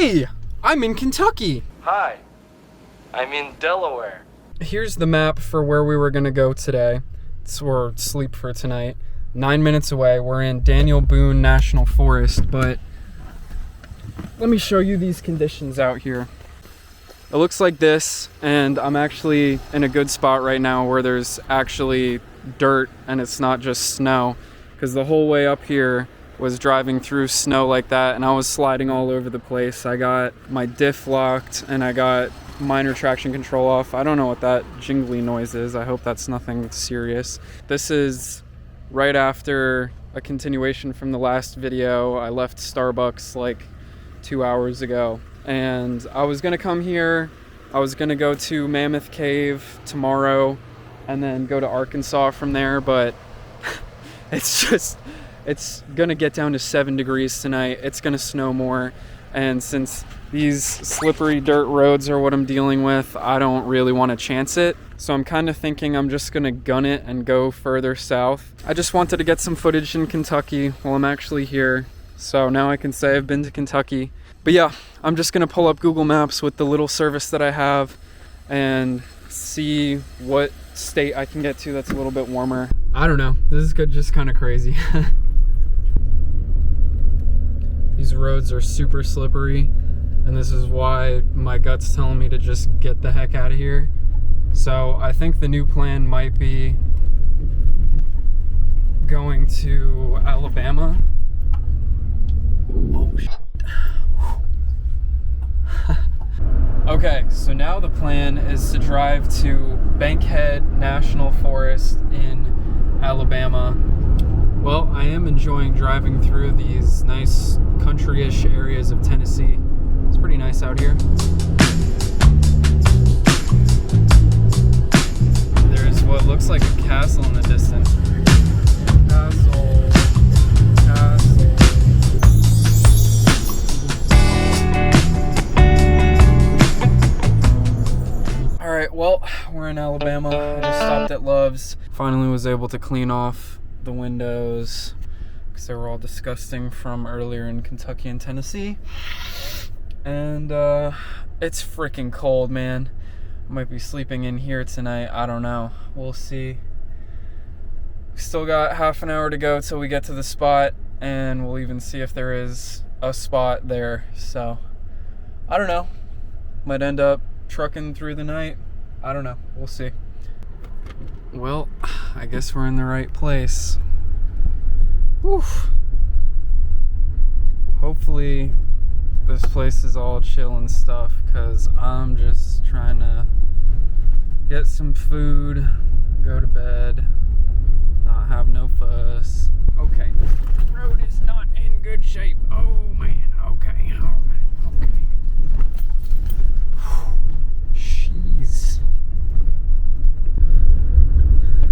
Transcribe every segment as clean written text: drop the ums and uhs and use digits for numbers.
Hey, I'm in Kentucky. Hi, I'm in Delaware. Here's the map for where we were gonna go today. Or sleep for tonight. 9 minutes away. We're in Daniel Boone National Forest, but let me show you these conditions out here. It looks like this, and I'm actually in a good spot right now where there's actually dirt and it's not just snow, because the whole way up here was driving through snow like that and I was sliding all over the place. I got my diff locked and I got minor traction control off. I don't know what that jingly noise is. I hope that's nothing serious. This is right after a continuation from the last video. I left Starbucks like 2 hours ago and I was gonna come here. I was gonna go to Mammoth Cave tomorrow and then go to Arkansas from there, but it's gonna get down to 7 degrees tonight. It's gonna snow more, and since these slippery dirt roads are what I'm dealing with, I don't really want to chance it. So I'm kind of thinking I'm just gonna gun it and go further south. I just wanted to get some footage in Kentucky while I'm actually here, so now I can say I've been to Kentucky. But yeah, I'm just gonna pull up Google Maps with the little service that I have and see what state I can get to that's a little bit warmer. I don't know, this is just kind of crazy. These roads are super slippery, and this is why my gut's telling me to just get the heck out of here. So I think the new plan might be going to Alabama. Oh, shit. Okay, so now the plan is to drive to Bankhead National Forest in Alabama. Well, I am enjoying driving through these nice country-ish areas of Tennessee. It's pretty nice out here. There's what looks like a castle in the distance. Castle. Alright, well, we're in Alabama. I just stopped at Love's. Finally was able to clean off the windows because they were all disgusting from earlier in Kentucky and Tennessee. And it's freaking cold, man. I might be sleeping in here tonight. I don't know. We'll see. Still got half an hour to go till we get to the spot, and we'll even see if there is a spot there. So I don't know. Might end up trucking through the night. I don't know. We'll see. Well, I guess we're in the right place. Whew. Hopefully this place is all chill and stuff, because I'm just trying to get some food, go to bed, not have no fuss. Okay, the road is not in good shape. Oh man, okay, alright, okay. Jeez.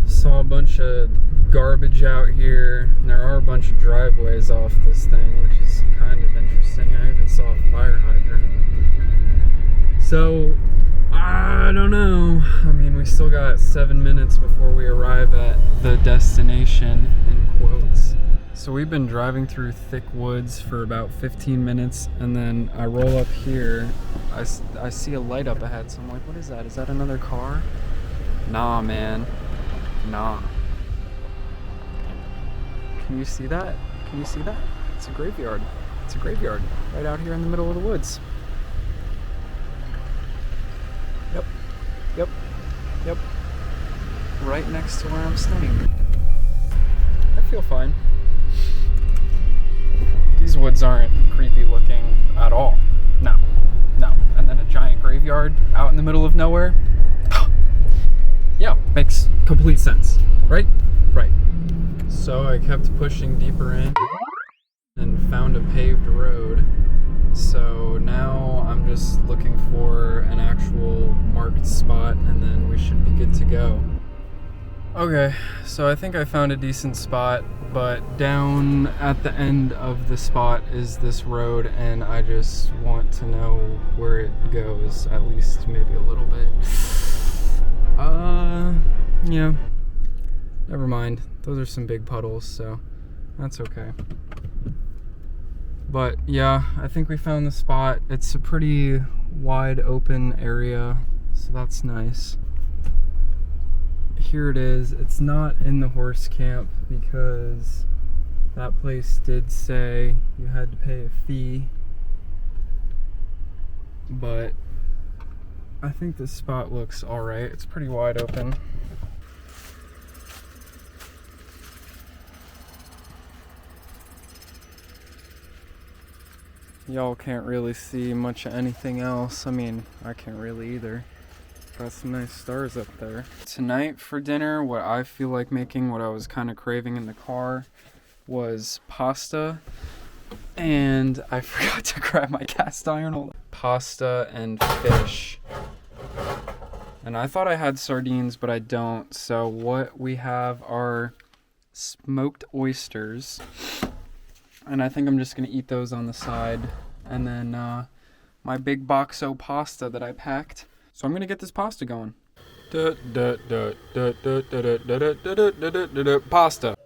Saw a bunch of garbage out here. There are a bunch of driveways off this thing, which is kind of interesting. I even saw a fire hydrant. So, I don't know. I mean, we still got 7 minutes before we arrive at the destination, in quotes. So we've been driving through thick woods for about 15 minutes, and then I roll up here. I see a light up ahead, so I'm like, what is that? Is that another car? Nah, man. Nah. Can you see that? Can you see that? It's a graveyard. It's a graveyard right out here in the middle of the woods. Yep. Yep. Yep. Right next to where I'm staying. I feel fine. These woods aren't creepy looking at all. No. No. And then a giant graveyard out in the middle of nowhere. Yeah, makes complete sense, right? Right. So I kept pushing deeper in and found a paved road. So now I'm just looking for an actual marked spot, and then we should be good to go. Okay, so I think I found a decent spot, but down at the end of the spot is this road, and I just want to know where it goes, at least maybe a little bit. Yeah, never mind. Those are some big puddles, so that's okay. But yeah, I think we found the spot. It's a pretty wide open area, so that's nice. Here it is. It's not in the horse camp because that place did say you had to pay a fee. But I think this spot looks alright. It's pretty wide open. Y'all can't really see much of anything else. I mean, I can't really either. Got some nice stars up there. Tonight for dinner, what I feel like making, what I was kind of craving in the car, was pasta. And I forgot to grab my cast iron. Pasta and fish. And I thought I had sardines, but I don't. So what we have are smoked oysters. And I think I'm just gonna eat those on the side. And then my big boxo pasta that I packed. So I'm gonna get this pasta going. Pasta.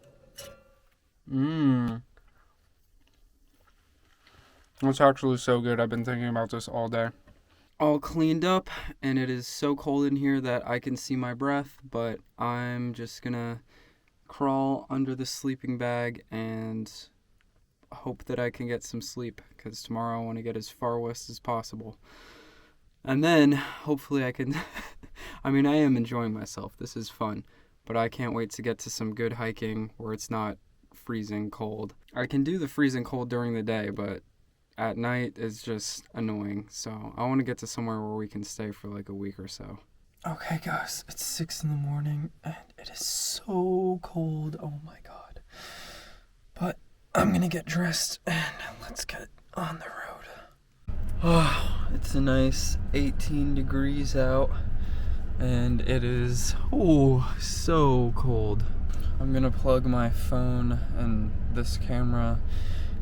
It's actually so good. I've been thinking about this all day. All cleaned up, and it is so cold in here that I can see my breath, but I'm just gonna crawl under the sleeping bag and hope that I can get some sleep, because tomorrow I want to get as far west as possible. And then hopefully I can I mean, I am enjoying myself. This is fun, but I can't wait to get to some good hiking where it's not freezing cold. I can do the freezing cold during the day, but at night is just annoying. So I want to get to somewhere where we can stay for like a week or so. Okay guys, it's 6 a.m. and it is so cold. Oh my god. But I'm gonna get dressed and let's get on the road. Oh, it's a nice 18 degrees out and it is so cold. I'm gonna plug my phone and this camera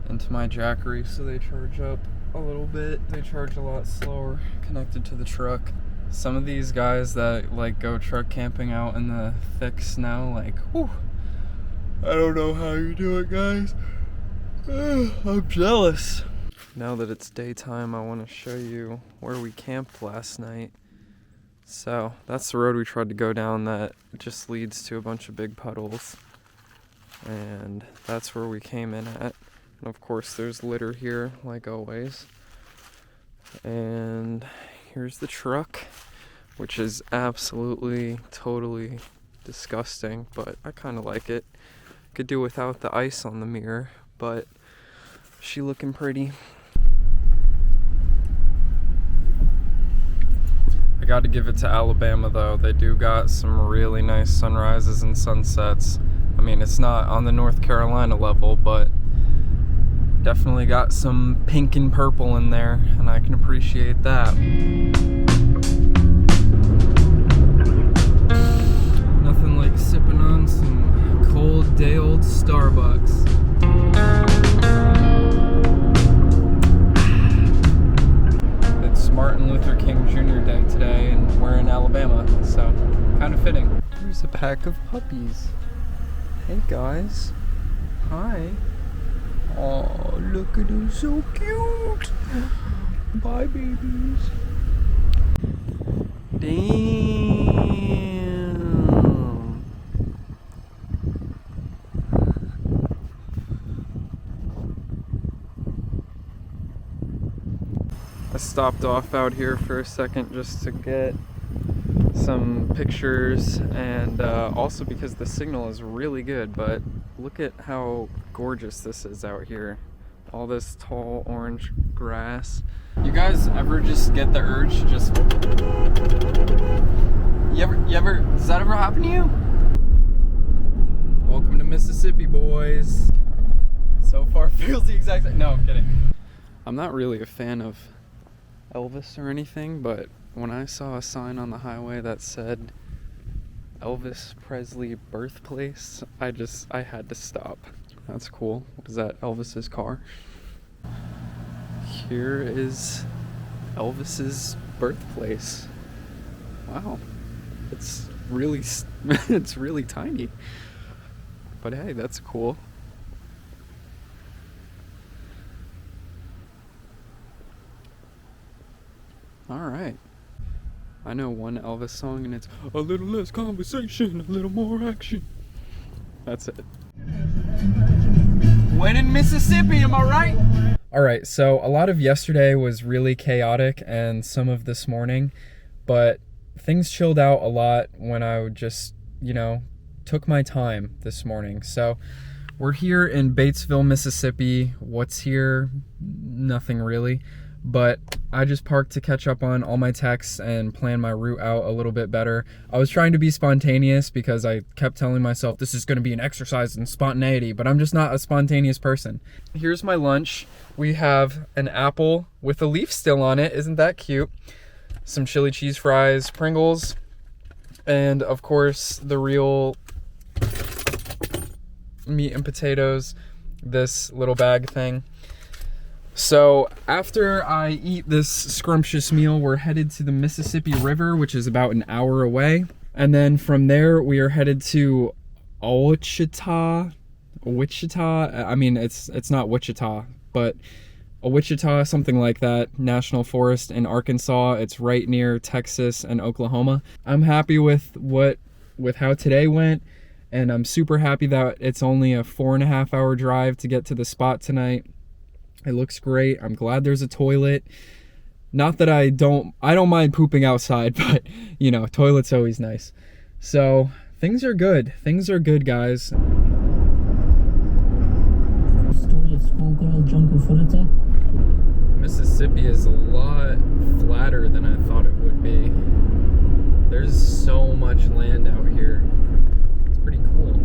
into my Jackery so they charge up a little bit. They charge a lot slower connected to the truck. Some of these guys that like go truck camping out in the thick snow, like, whew, I don't know how you do it, guys. I'm jealous. Now that it's daytime, I want to show you where we camped last night. So that's the road we tried to go down that just leads to a bunch of big puddles. And that's where we came in at. And of course there's litter here, like always. And here's the truck, which is absolutely, totally disgusting, but I kind of like it. Could do without the ice on the mirror, but she looking pretty. I got to give it to Alabama though. They do got some really nice sunrises and sunsets. I mean, it's not on the North Carolina level, but definitely got some pink and purple in there, and I can appreciate that. Nothing like sipping on some cold day-old Starbucks. It's Martin Luther King Jr. Day today, and we're in Alabama, so kind of fitting. Here's a pack of puppies. Hey guys. Hi. Oh, look at them, so cute. Bye, babies. Damn. I stopped off out here for a second just to get some pictures, and also because the signal is really good. But look at how gorgeous this is out here. All this tall orange grass. You guys ever just get the urge to just... You ever, does that ever happen to you? Welcome to Mississippi, boys. So far feels the exact same. No, I'm kidding. I'm not really a fan of Elvis or anything, but when I saw a sign on the highway that said Elvis Presley birthplace, I had to stop. That's cool. Is that Elvis's car? Here is Elvis's birthplace. Wow. It's really it's really tiny. But hey, that's cool. All right. I know one Elvis song and it's a little less conversation, a little more action. That's it. When in Mississippi, am I right? All right, so a lot of yesterday was really chaotic and some of this morning, but things chilled out a lot when I would just, took my time this morning. So we're here in Batesville, Mississippi. What's here? Nothing really. But I just parked to catch up on all my texts and plan my route out a little bit better. I was trying to be spontaneous because I kept telling myself this is going to be an exercise in spontaneity, but I'm just not a spontaneous person. Here's my lunch. We have an apple with a leaf still on it. Isn't that cute? Some chili cheese fries, Pringles, and of course the real meat and potatoes, this little bag thing. So after I eat this scrumptious meal, we're headed to the Mississippi River, which is about an hour away. And then from there, we are headed to Wichita. I mean, it's not Wichita, but Wichita, something like that, National Forest in Arkansas. It's right near Texas and Oklahoma. I'm happy with how today went, and I'm super happy that it's only a 4.5 hour drive to get to the spot tonight. It looks great. I'm glad there's a toilet. Not that I don't mind pooping outside, but toilet's always nice. So things are good. Things are good, guys. Story of schoolgirl drunk in front of her. Mississippi is a lot flatter than I thought it would be. There's so much land out here. It's pretty cool.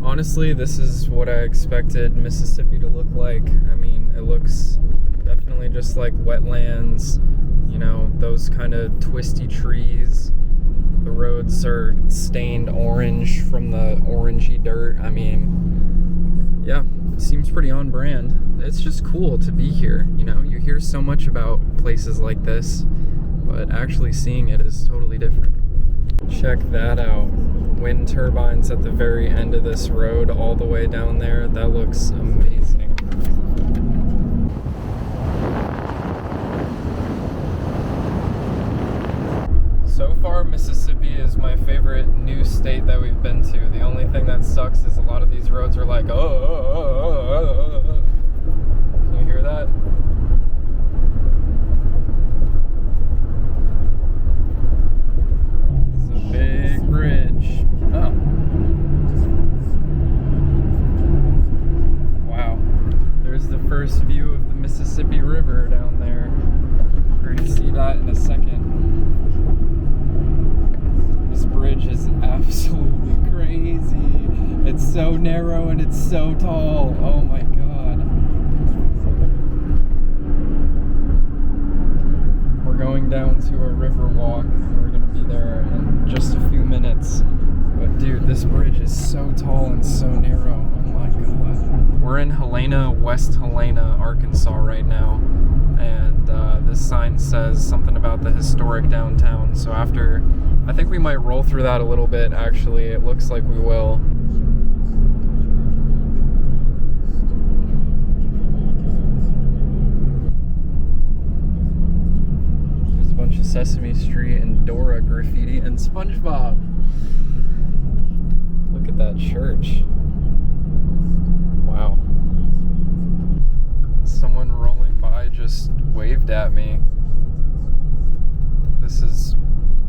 Honestly, this is what I expected Mississippi to look like. I mean, it looks definitely just like wetlands, those kind of twisty trees. The roads are stained orange from the orangey dirt. I mean, yeah, it seems pretty on brand. It's just cool to be here, You hear so much about places like this, but actually seeing it is totally different. Check that out. Wind turbines at the very end of this road all the way down there. That looks amazing. So far, Mississippi is my favorite new state that we've been to. The only thing that sucks is a lot of these roads are like, oh. Can you hear that? It's a big bridge. Oh. Wow. There's the first view of the Mississippi River down there. We're going to see that in a second. This bridge is absolutely crazy. It's so narrow and it's so tall. Oh my god. We're going down to a river walk. We're going to be there in just a few minutes. But dude, this bridge is so tall and so narrow. Oh my god. We're in Helena-West Helena, Arkansas right now. And this sign says something about the historic downtown. So I think we might roll through that a little bit, actually. It looks like we will. There's a bunch of Sesame Street and Dora graffiti and SpongeBob. Look at that church. Wow. Someone rolling by just waved at me. This is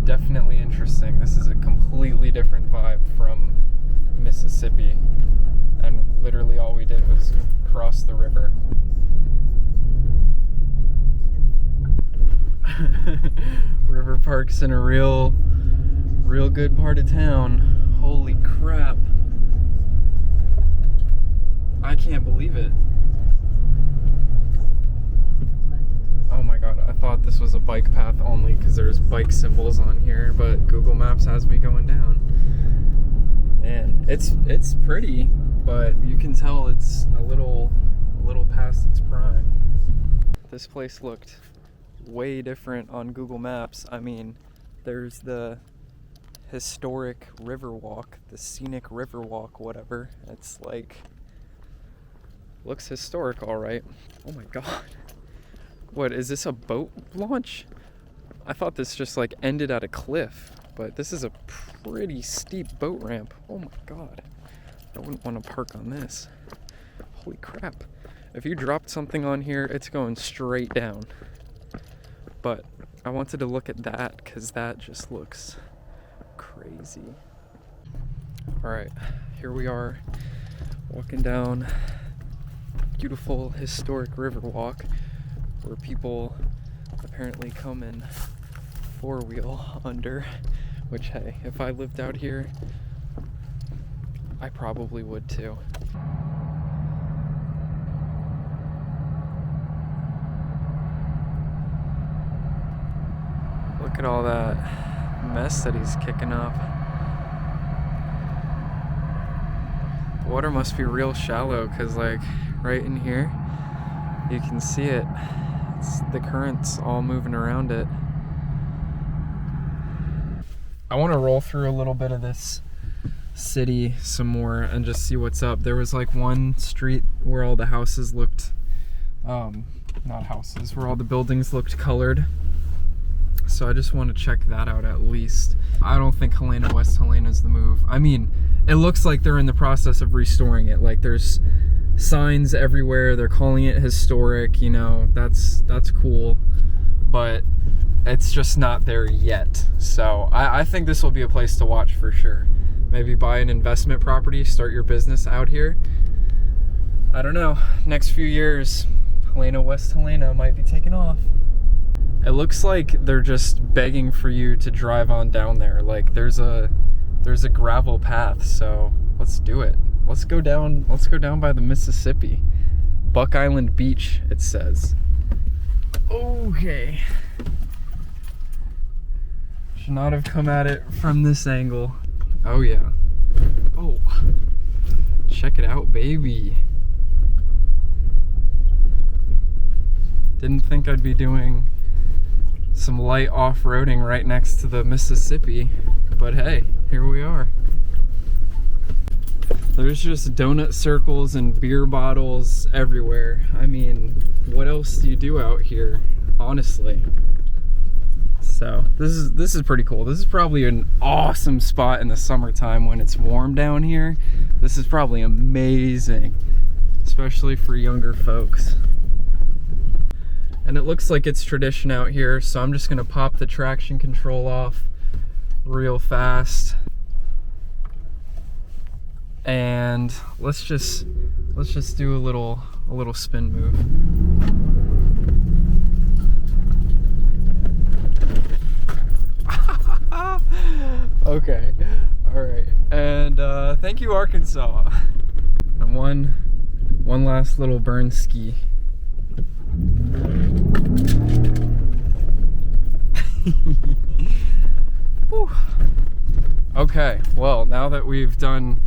definitely interesting. This is a completely different vibe from Mississippi. And literally all we did was cross the river. River Park's in a real good part of town. Holy crap. I can't believe it. Oh my god, I thought this was a bike path only because there's bike symbols on here, but Google Maps has me going down. Man, it's pretty, but you can tell it's a little past its prime. This place looked way different on Google Maps. I mean, there's the historic river walk, the scenic river walk, whatever. It's like, looks historic, all right. Oh my god. What, is this a boat launch? I thought this just like ended at a cliff, but this is a pretty steep boat ramp. Oh my god. I wouldn't want to park on this. Holy crap. If you dropped something on here, it's going straight down. But I wanted to look at that because that just looks crazy. Alright, here we are walking down beautiful historic river walk where people apparently come in four-wheel under, which hey, if I lived out here, I probably would too. Look at all that mess that he's kicking up. The water must be real shallow because like right in here, you can see it. The current's all moving around it. I want to roll through a little bit of this city some more and just see what's up. There was like one street where all the houses looked, not houses, where all the buildings looked colored. So I just want to check that out at least. I don't think Helena-West Helena is the move. I mean, it looks like they're in the process of restoring it. Like there's signs everywhere. They're calling it historic, you know, that's cool. But it's just not there yet. So I think this will be a place to watch for sure. Maybe buy an investment property, start your business out here. I don't know. Next few years, Helena-West Helena might be taking off. It looks like they're just begging for you to drive on down there. Like there's a gravel path, so let's do it. Let's go down by the Mississippi. Buck Island Beach, it says. Okay. Should not have come at it from this angle. Oh yeah. Oh. Check it out, baby. Didn't think I'd be doing some light off-roading right next to the Mississippi, but hey, here we are. There's just donut circles and beer bottles everywhere. I mean, what else do you do out here, honestly? So this is pretty cool. This is probably an awesome spot in the summertime when it's warm down here. This is probably amazing, especially for younger folks. And it looks like it's tradition out here, so I'm just gonna pop the traction control off real fast. And let's just do a little spin move. Okay, all right. And thank you, Arkansas. And one last little burn ski. Okay, well, now that we've done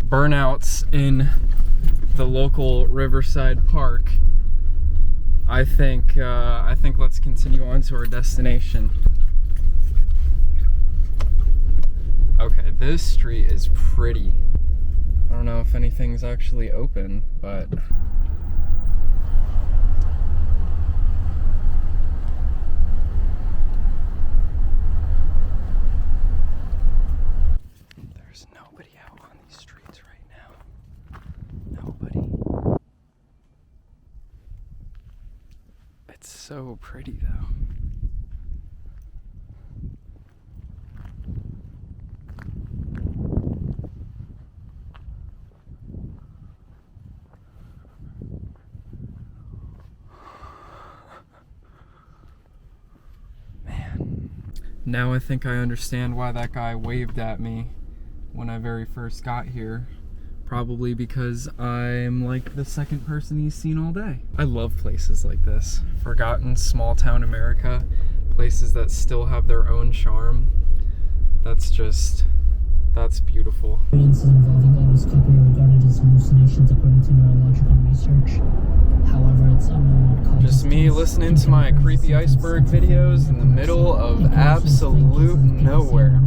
burnouts in the local Riverside Park, I think let's continue on to our destination. Okay, this street is pretty. I don't know if anything's actually open, but there's nobody out on these streets right now. Nobody. It's so pretty though. Now I think I understand why that guy waved at me when I very first got here. Probably because I'm like the second person he's seen all day. I love places like this. Forgotten small town America. Places that still have their own charm. That's beautiful. Experiences involving otoscopy are regarded as hallucinations according to neurological research. However, it's unknown what causes Just me listening to my creepy iceberg videos in the middle of absolute nowhere.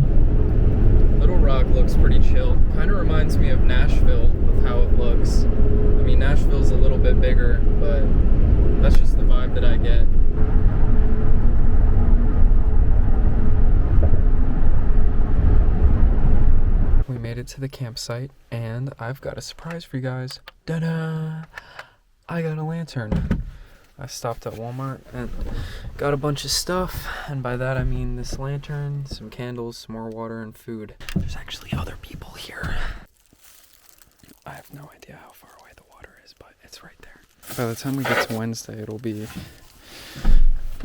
Little Rock looks pretty chill. Kind of reminds me of Nashville with how it looks. I mean, Nashville's a little bit bigger, but that's just the vibe. vibe that I get. We made it to the campsite, and I've got a surprise for you guys. Ta-da! I got a lantern. I stopped at Walmart and got a bunch of stuff, and by that I mean this lantern, some candles, some more water, and food. There's actually other people here. I have no idea how far away the water is, but it's right there. By the time we get to Wednesday, it'll be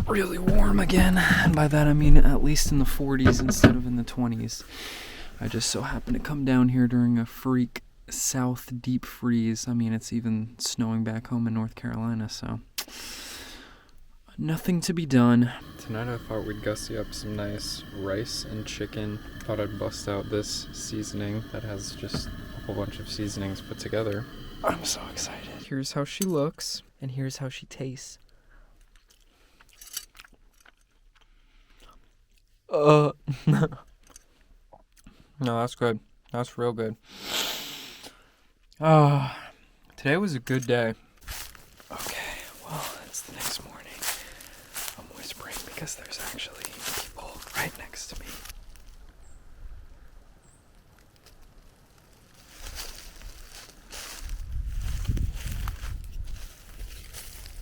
really warm again, and by that I mean at least in the 40s instead of in the 20s. I just so happened to come down here during a freak south deep freeze. I mean, it's even snowing back home in North Carolina, so nothing to be done. Tonight I thought we'd gussy up some nice rice and chicken. Thought I'd bust out this seasoning that has just a whole bunch of seasonings put together. I'm so excited. Here's how she looks, and here's how she tastes. No, that's good. That's real good. Today was a good day. Okay, well, it's the next morning. I'm whispering because there's actually people right next to me.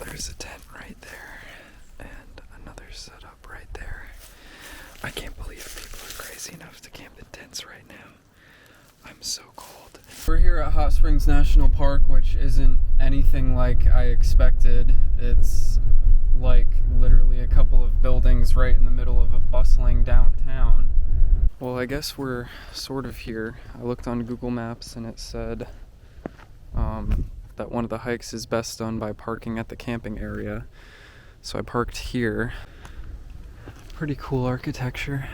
There's a tent right there, and another setup right there. I can't believe people are crazy enough to camp in tents right now. I'm so cold. We're here at Hot Springs National Park, which isn't anything like I expected. It's like literally a couple of buildings right in the middle of a bustling downtown. Well, I guess we're sort of here. I looked on Google Maps and it said that one of the hikes is best done by parking at the camping area. So I parked here. Pretty cool architecture.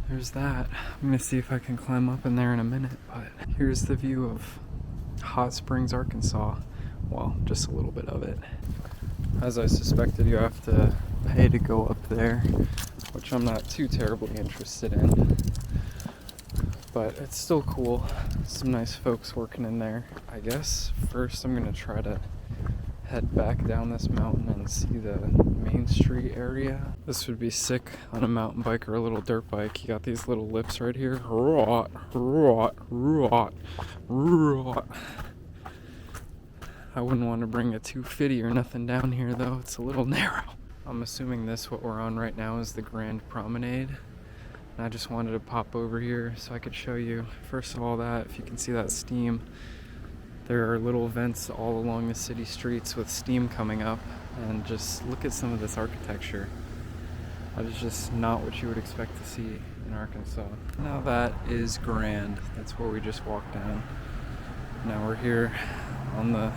There's that. I'm gonna see if I can climb up in there in a minute, but here's the view of Hot Springs, Arkansas. Well, just a little bit of it. As I suspected, you have to pay to go up there, which I'm not too terribly interested in. But it's still cool. Some nice folks working in there. I guess first I'm gonna try to head back down this mountain and see the Main Street area. This would be sick on a mountain bike or a little dirt bike. You got these little lips right here. Rot, rot, rot, rot. I wouldn't want to bring a 250 or nothing down here though. It's a little narrow. I'm assuming what we're on right now is the Grand Promenade. And I just wanted to pop over here so I could show you, first of all, that if you can see that steam, there are little vents all along the city streets with steam coming up, and just look at some of this architecture. That is just not what you would expect to see in Arkansas. Now that is grand. That's where we just walked down. Now we're here on the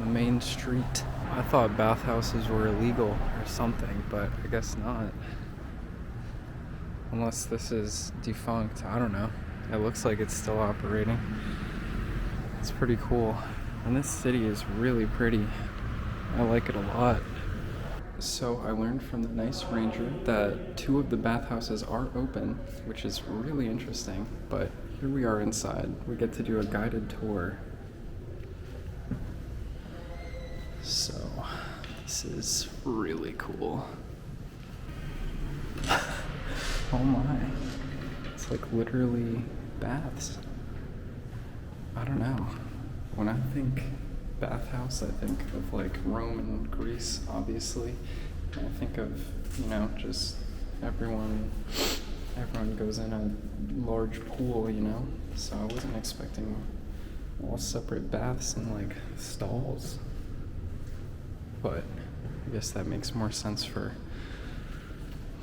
main street. I thought bathhouses were illegal or something, but I guess not. Unless this is defunct, I don't know. It looks like it's still operating. It's pretty cool. And this city is really pretty. I like it a lot. So I learned from the nice ranger that 2 of the bathhouses are open, which is really interesting. But here we are inside. We get to do a guided tour. So this is really cool. Oh my. It's like literally baths. I don't know. When I think bathhouse, I think of like Rome and Greece, obviously. I think of, just everyone goes in a large pool, So I wasn't expecting all separate baths and like stalls. But I guess that makes more sense for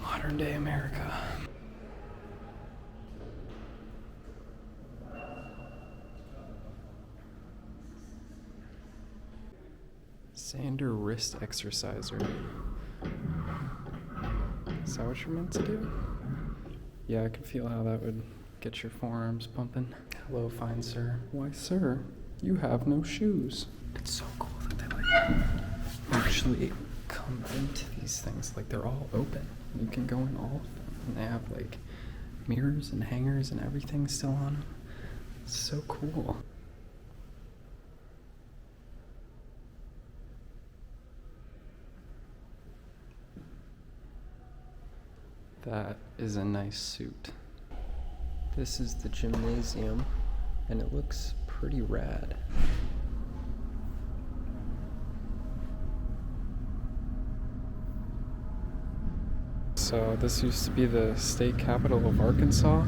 modern day America. Sander wrist exerciser. Is that what you're meant to do? Yeah, I could feel how that would get your forearms pumping. Hello, fine sir. Why, sir, you have no shoes. It's so cool that they actually come into these things. Like, they're all open. You can go in all of them. And they have like mirrors and hangers and everything still on them. It's so cool. That is a nice suit. This is the gymnasium, and it looks pretty rad. So this used to be the state capital of Arkansas,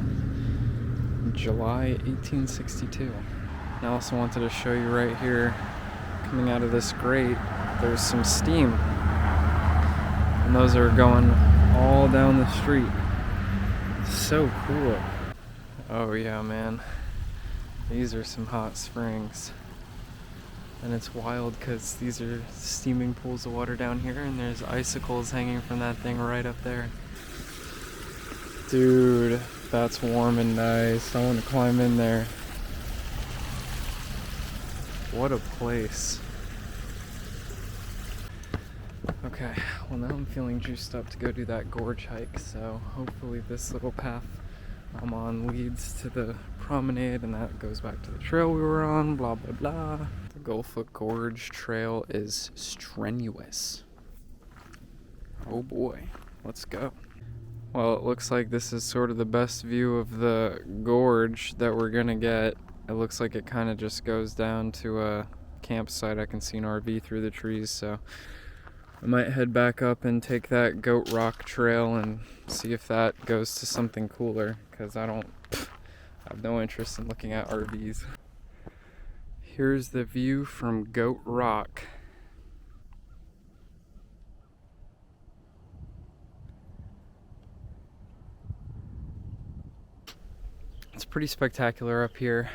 July 1862. I also wanted to show you right here, coming out of this grate, there's some steam. And those are going all down the street. So cool. Oh yeah, man. These are some hot springs. And it's wild because these are steaming pools of water down here, and there's icicles hanging from that thing right up there. Dude, that's warm and nice. I want to climb in there. What a place. Okay, well now I'm feeling juiced up to go do that gorge hike, so hopefully this little path I'm on leads to the promenade, and that goes back to the trail we were on, blah blah blah. The Gullfoot Gorge Trail is strenuous. Oh boy, let's go. Well, it looks like this is sort of the best view of the gorge that we're gonna get. It looks like it kind of just goes down to a campsite. I can see an RV through the trees, so I might head back up and take that Goat Rock Trail and see if that goes to something cooler, because I have no interest in looking at RVs. Here's the view from Goat Rock. It's pretty spectacular up here.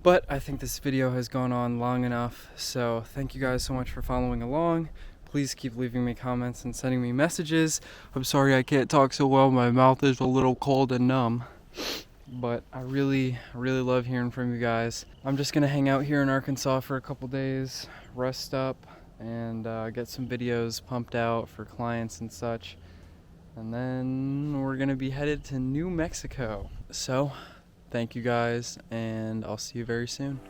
But I think this video has gone on long enough, so thank you guys so much for following along. Please keep leaving me comments and sending me messages. I'm sorry I can't talk so well, my mouth is a little cold and numb. But I really love hearing from you guys. I'm just gonna hang out here in Arkansas for a couple days, rest up, and get some videos pumped out for clients and such. And then we're gonna be headed to New Mexico. So, thank you guys, and I'll see you very soon.